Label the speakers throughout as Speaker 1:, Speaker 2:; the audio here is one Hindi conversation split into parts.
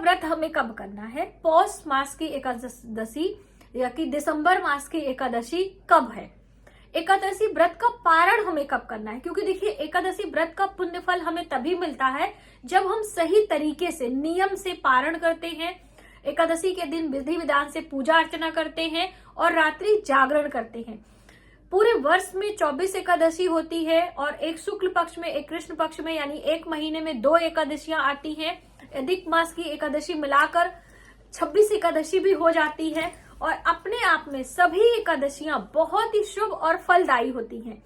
Speaker 1: व्रत हमें कब करना है, पौष मास की एकादशी या कि दिसंबर मास की एकादशी कब है, एकादशी व्रत का पारण हमें कब करना है। क्योंकि देखिए एकादशी व्रत का पुण्य फल हमें तभी मिलता है जब हम सही तरीके से नियम से पारण करते हैं, एकादशी के दिन विधि विधान से पूजा अर्चना करते हैं और रात्रि जागरण करते हैं। पूरे वर्ष में 24 एकादशी होती है और एक शुक्ल पक्ष में एक कृष्ण पक्ष में, यानी एक महीने में 2 एकादशियां आती हैं। अधिक मास की एकादशी मिलाकर 26 एकादशी भी हो जाती है और अपने आप में सभी एकादशियां बहुत ही शुभ और फलदायी होती हैं।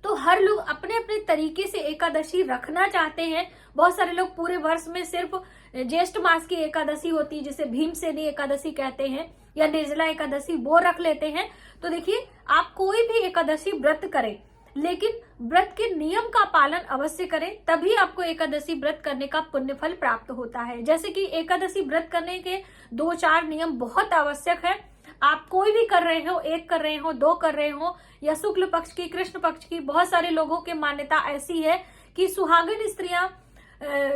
Speaker 1: तो हर लोग अपने अपने तरीके से एकादशी रखना चाहते हैं। बहुत सारे लोग पूरे वर्ष में सिर्फ ज्येष्ठ मास की एकादशी होती है जिसे भीमसेनी एकादशी कहते हैं या निर्जला एकादशी, वो रख लेते हैं। तो देखिए आप कोई भी एकादशी व्रत करें लेकिन व्रत के नियम का पालन अवश्य करें, तभी आपको एकादशी व्रत करने का पुण्य फल प्राप्त होता है। जैसे कि एकादशी व्रत करने के 2-4 नियम बहुत आवश्यक है। आप कोई भी कर रहे हो, 1 कर रहे हो, 2 कर रहे हो या शुक्ल पक्ष की, कृष्ण पक्ष की, बहुत सारे लोगों की मान्यता ऐसी है कि सुहागिन स्त्रियां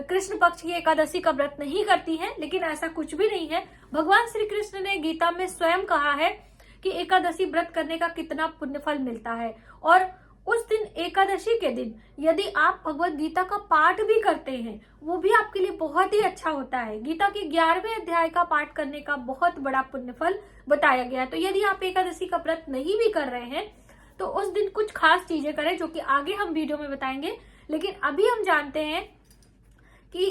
Speaker 1: कृष्ण पक्ष की एकादशी का व्रत नहीं करती हैं, लेकिन ऐसा कुछ भी नहीं है। भगवान श्री कृष्ण ने गीता में स्वयं कहा है कि एकादशी व्रत करने का कितना पुण्य फल मिलता है। और उस दिन एकादशी के दिन यदि आप भगवत गीता का पाठ भी करते हैं, वो भी आपके लिए बहुत ही अच्छा होता है। गीता के 11वें अध्याय का पाठ करने का बहुत बड़ा पुण्य फल बताया गया है। तो यदि आप एकादशी का व्रत नहीं भी कर रहे हैं तो उस दिन कुछ खास चीजें करें, जो कि आगे हम वीडियो में बताएंगे। लेकिन अभी हम जानते हैं कि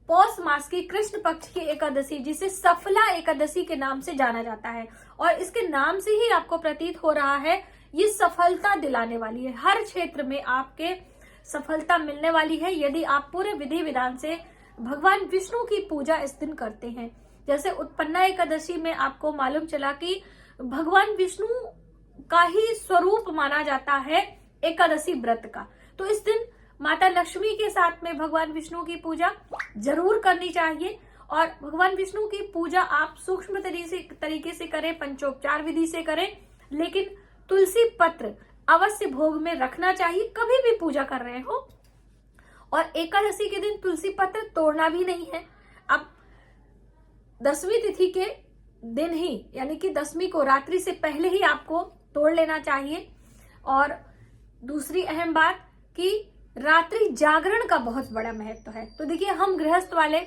Speaker 1: पौष मास की कृष्ण पक्ष की एकादशी, जिसे सफला एकादशी के नाम से जाना जाता है, और इसके नाम से ही आपको प्रतीत हो रहा है ये सफलता दिलाने वाली है। हर क्षेत्र में आपके सफलता मिलने वाली है यदि आप पूरे विधि विधान से भगवान विष्णु की पूजा इस दिन करते हैं। जैसे उत्पन्ना एकादशी में आपको मालूम चला कि भगवान विष्णु का ही स्वरूप माना जाता है एकादशी व्रत का। तो इस दिन माता लक्ष्मी के साथ में भगवान विष्णु की पूजा जरूर करनी चाहिए। और भगवान विष्णु की पूजा आप सूक्ष्म तरीके से करें, पंचोपचार विधि से करें, लेकिन तुलसी पत्र अवश्य भोग में रखना चाहिए कभी भी पूजा कर रहे हो। और एकादशी के दिन तुलसी पत्र तोड़ना भी नहीं है। अब 10वीं तिथि के दिन ही, यानी कि 10वीं को रात्रि से पहले ही आपको तोड़ लेना चाहिए। और दूसरी अहम बात कि रात्रि जागरण का बहुत बड़ा महत्व है। तो देखिए हम गृहस्थ वाले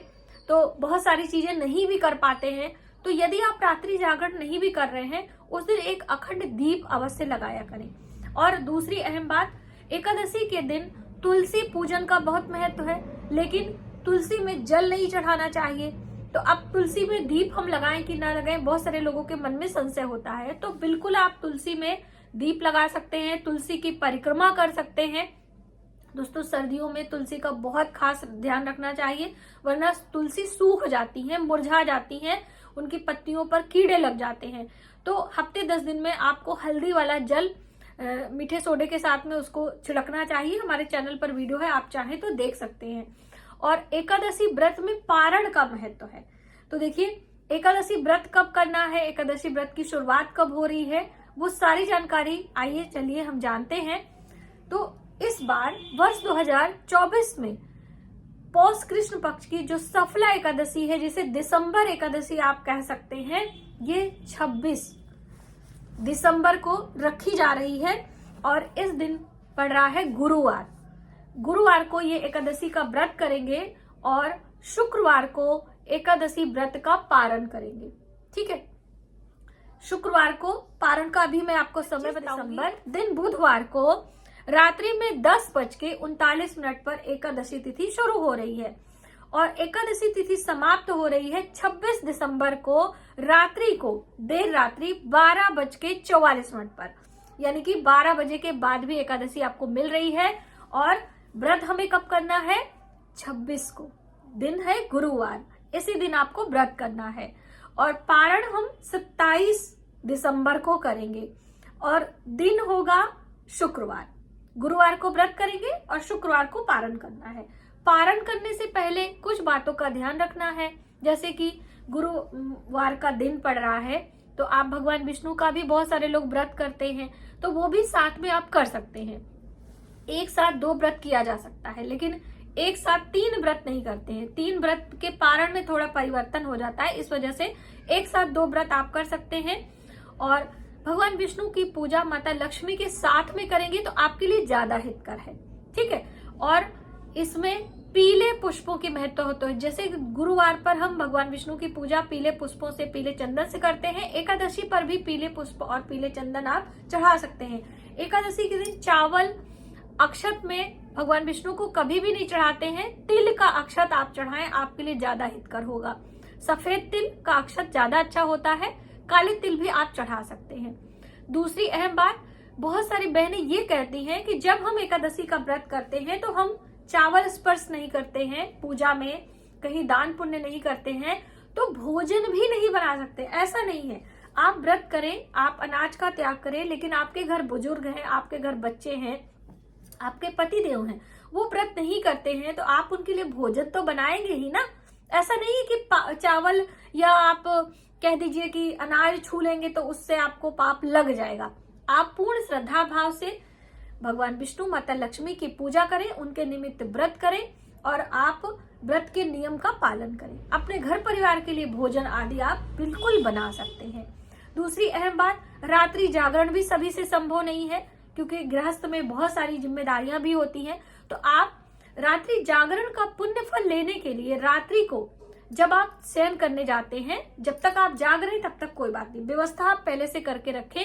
Speaker 1: तो बहुत सारी चीजें नहीं भी कर पाते हैं, तो यदि आप रात्रि जागरण नहीं भी कर रहे हैं उस दिन एक अखंड दीप अवश्य लगाया करें। और दूसरी अहम बात, एकादशी के दिन तुलसी पूजन का बहुत महत्व है, लेकिन तुलसी में जल नहीं चढ़ाना चाहिए। तो अब तुलसी में दीप हम लगाएं कि ना लगाएं, बहुत सारे लोगों के मन में संशय होता है। तो बिल्कुल आप तुलसी में दीप लगा सकते हैं, तुलसी की परिक्रमा कर सकते हैं। दोस्तों सर्दियों में तुलसी का बहुत खास ध्यान रखना चाहिए, वरना तुलसी सूख जाती है, मुरझा जाती है, उनकी पत्तियों पर कीड़े लग जाते हैं। तो हफ्ते 10 दिन में आपको हल्दी वाला जल मीठे सोडे के साथ में उसको छिड़कना चाहिए। हमारे चैनल पर वीडियो है, आप चाहें तो देख सकते हैं। और एकादशी व्रत में पारण का महत्व है। तो देखिए एकादशी व्रत कब करना है, एकादशी व्रत की शुरुआत कब हो रही है, वो सारी जानकारी आइए चलिए हम जानते हैं। तो इस बार वर्ष 2024 में पौष कृष्ण पक्ष की जो सफला एकादशी है, जिसे दिसंबर एकादशी आप कह सकते हैं, ये 26 दिसंबर को रखी जा रही है। और इस दिन पड़ रहा है गुरुवार। गुरुवार को ये एकादशी का व्रत करेंगे और शुक्रवार को एकादशी व्रत का पारण करेंगे। ठीक है, शुक्रवार को पारण का भी मैं आपको समय बताऊंगी। दिन बुधवार को रात्रि में 10:39 पर एकादशी तिथि शुरू हो रही है और एकादशी तिथि समाप्त हो रही है 26 दिसंबर को रात्रि को, देर रात्रि 12:44 पर। यानी कि 12 बजे के बाद भी एकादशी आपको मिल रही है। और व्रत हमें कब करना है, 26 को, दिन है गुरुवार, इसी दिन आपको व्रत करना है। और पारण हम 27 दिसंबर को करेंगे और दिन होगा शुक्रवार। गुरुवार को व्रत करेंगे और शुक्रवार को पारण करना है। पारण करने से पहले कुछ बातों का ध्यान रखना है, जैसे कि गुरुवार का दिन पड़ रहा है तो आप भगवान विष्णु का भी बहुत सारे लोग व्रत करते हैं, तो वो भी साथ में आप कर सकते हैं। एक साथ 2 व्रत किया जा सकता है, लेकिन एक साथ 3 व्रत नहीं करते हैं। 3 व्रत के पारण में थोड़ा परिवर्तन हो जाता है, इस वजह से एक साथ 2 व्रत आप कर सकते हैं। और भगवान विष्णु की पूजा माता लक्ष्मी के साथ में करेंगे तो आपके लिए ज्यादा हितकर है, ठीक है। और इसमें पीले पुष्पों की महत्व होता है। जैसे गुरुवार पर हम भगवान विष्णु की पूजा पीले पुष्पों से, पीले चंदन से करते हैं, एकादशी पर भी पीले पुष्प और पीले चंदन आप चढ़ा सकते हैं। एकादशी के दिन चावल अक्षत में भगवान विष्णु को कभी भी नहीं चढ़ाते हैं। तिल का अक्षत आप चढ़ाएं, आपके लिए ज्यादा हितकर होगा। सफेद तिल का अक्षत ज्यादा अच्छा होता है, काले तिल भी आप चढ़ा सकते हैं। दूसरी अहम बात, बहुत सारी बहनें ये कहती हैं कि जब हम एकादशी का व्रत करते हैं तो हम चावल स्पर्श नहीं करते हैं, पूजा में कहीं दान पुण्य नहीं करते हैं, तो भोजन भी नहीं बना सकते। ऐसा नहीं है, आप व्रत करें, आप अनाज का त्याग करें, लेकिन आपके घर बुजुर्ग हैं, आपके घर बच्चे हैं, आपके पति देव हैं, वो व्रत नहीं करते हैं, तो आप उनके लिए भोजन तो बनाएंगे ही ना। ऐसा नहीं है कि चावल या आप कह दीजिए कि अनाज छू लेंगे तो उससे आपको पाप लग जाएगा। आप पूर्ण श्रद्धा भाव से भगवान विष्णु माता लक्ष्मी की पूजा करें, उनके निमित्त व्रत करें और आप व्रत के नियम का पालन करें। अपने घर परिवार के लिए भोजन आदि आप बिल्कुल बना सकते हैं। दूसरी अहम बात, रात्रि जागरण भी सभी से संभव नहीं है, क्योंकि गृहस्थ में बहुत सारी जिम्मेदारियां भी होती हैं। तो आप रात्रि जागरण का पुण्य फल लेने के लिए रात्रि को जब आप शयन करने जाते हैं, जब तक आप जाग रहे तब तक कोई बात नहीं, व्यवस्था आप पहले से करके रखें।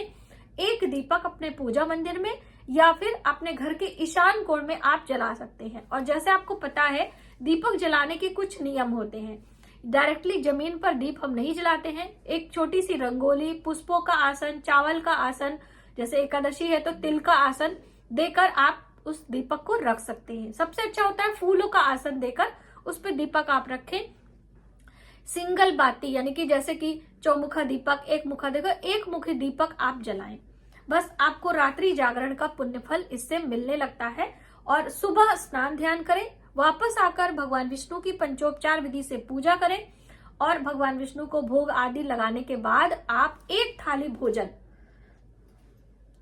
Speaker 1: एक दीपक अपने पूजा मंदिर में या फिर अपने घर के ईशान कोण में आप जला सकते हैं। और जैसे आपको पता है, दीपक जलाने के कुछ नियम होते हैं। डायरेक्टली जमीन पर दीप हम नहीं जलाते हैं। एक छोटी सी रंगोली, पुष्पों का आसन, चावल का आसन, जैसे एकादशी है तो तिल का आसन देकर आप उस दीपक को रख सकते हैं। सबसे अच्छा होता है फूलों का आसन देकर उस पर दीपक आप रखें। सिंगल बाती यानी कि जैसे कि चौमुखा दीपक, एक मुखा देकर एक मुखी दीपक आप जलाएं। बस आपको रात्रि जागरण का पुण्य फल इससे मिलने लगता है। और सुबह स्नान ध्यान करें, वापस आकर भगवान विष्णु की पंचोपचार विधि से पूजा करें और भगवान विष्णु को भोग आदि लगाने के बाद आप एक थाली भोजन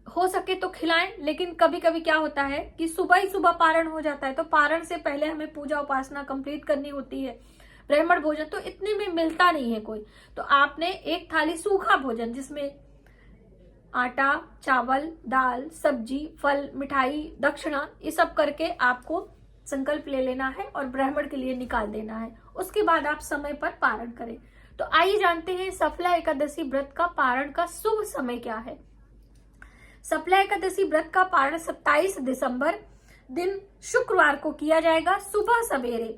Speaker 1: हो सके तो खिलाएं। लेकिन कभी कभी क्या होता है कि सुबह ही सुबह पारण हो जाता है, तो पारण से पहले हमें पूजा उपासना कंप्लीट करनी होती है। ब्राह्मण भोजन तो इतने में मिलता नहीं है कोई, तो आपने एक थाली सूखा भोजन जिसमें आटा, चावल, दाल, सब्जी, फल, मिठाई, दक्षिणा, ये सब करके आपको संकल्प ले लेना है और ब्राह्मण के लिए निकाल देना है। उसके बाद आप समय पर पारण करें। तो आइए जानते हैं सफला एकादशी व्रत का पारण का शुभ समय क्या है। सफला एकादशी व्रत का पारण 27 दिसंबर दिन शुक्रवार को किया जाएगा। सुबह सवेरे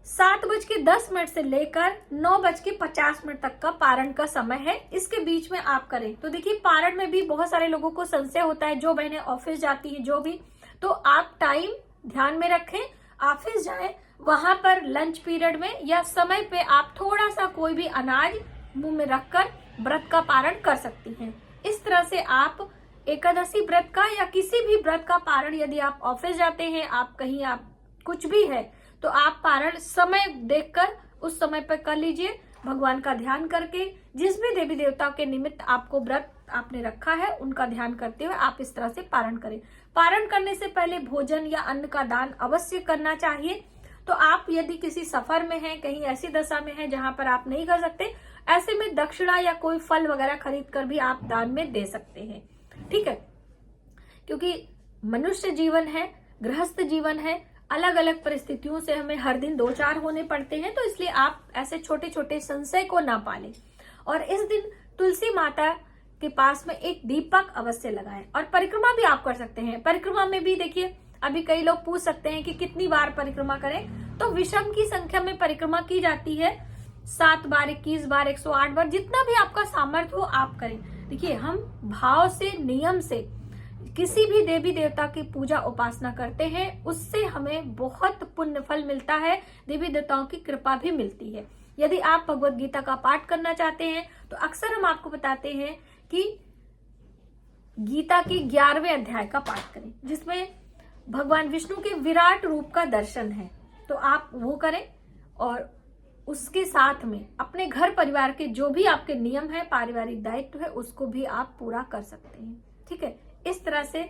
Speaker 1: 7:10 से लेकर 9:50 तक का पारण का समय है। इसके बीच में आप करें। तो देखिए, पारण में भी बहुत सारे लोगों को संशय होता है, जो बहनें ऑफिस जाती हैं, जो भी, तो आप टाइम ध्यान में रखें। ऑफिस जाएं, वहां पर लंच पीरियड में या समय पे आप थोड़ा सा कोई भी अनाज मुंह में रखकर व्रत का पारण कर सकती हैं। इस तरह से आप एकादशी व्रत का या किसी भी व्रत का पारण, यदि आप ऑफिस जाते हैं, आप कहीं, आप कुछ भी है, तो आप पारण समय देखकर उस समय पर कर लीजिए, भगवान का ध्यान करके। जिस भी देवी देवता के निमित्त आपको व्रत आपने रखा है, उनका ध्यान करते हुए आप इस तरह से पारण करें। पारण करने से पहले भोजन या अन्न का दान अवश्य करना चाहिए। तो आप यदि किसी सफर में हैं, कहीं ऐसी दशा में हैं जहां पर आप नहीं कर सकते, ऐसे में दक्षिणा या कोई फल वगैरह खरीद कर भी आप दान में दे सकते हैं, ठीक है। क्योंकि मनुष्य जीवन है, गृहस्थ जीवन है, अलग अलग परिस्थितियों से हमें हर दिन 2-4 होने पड़ते हैं, तो इसलिए आप ऐसे छोटे छोटे संशय को ना पालें। और इस दिन तुलसी माता के पास में एक दीपक अवश्य लगाएं। और परिक्रमा भी आप कर सकते हैं। परिक्रमा में भी देखिए, अभी कई लोग पूछ सकते हैं कि कितनी बार परिक्रमा करें, तो विषम की संख्या में परिक्रमा की जाती है। 7 बार, 21 बार, 108 बार, जितना भी आपका सामर्थ्य हो आप करें। देखिए, हम भाव से, नियम से किसी भी देवी देवता की पूजा उपासना करते हैं, उससे हमें बहुत पुण्य फल मिलता है, देवी देवताओं की कृपा भी मिलती है। यदि आप भगवत गीता का पाठ करना चाहते हैं, तो अक्सर हम आपको बताते हैं कि गीता के 11वें अध्याय का पाठ करें, जिसमें भगवान विष्णु के विराट रूप का दर्शन है, तो आप वो करें। और उसके साथ में अपने घर परिवार के जो भी आपके नियम है, पारिवारिक दायित्व है, उसको भी आप पूरा कर सकते हैं, ठीक है। इस तरह से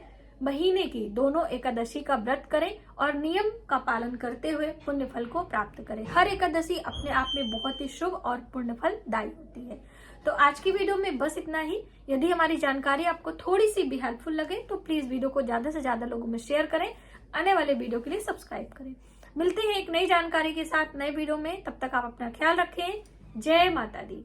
Speaker 1: महीने की दोनों एकादशी का व्रत करें और नियम का पालन करते हुए पुण्य फल को प्राप्त करें। हर एकादशी अपने आप में बहुत ही शुभ और पुण्य फलदायी होती है। तो आज की वीडियो में बस इतना ही। यदि हमारी जानकारी आपको थोड़ी सी भी हेल्पफुल लगे तो प्लीज वीडियो को ज्यादा से ज्यादा लोगों में शेयर करें। आने वाले वीडियो के लिए सब्सक्राइब करें। मिलते हैं एक नई जानकारी के साथ नए वीडियो में। तब तक आप अपना ख्याल रखें। जय माता दी।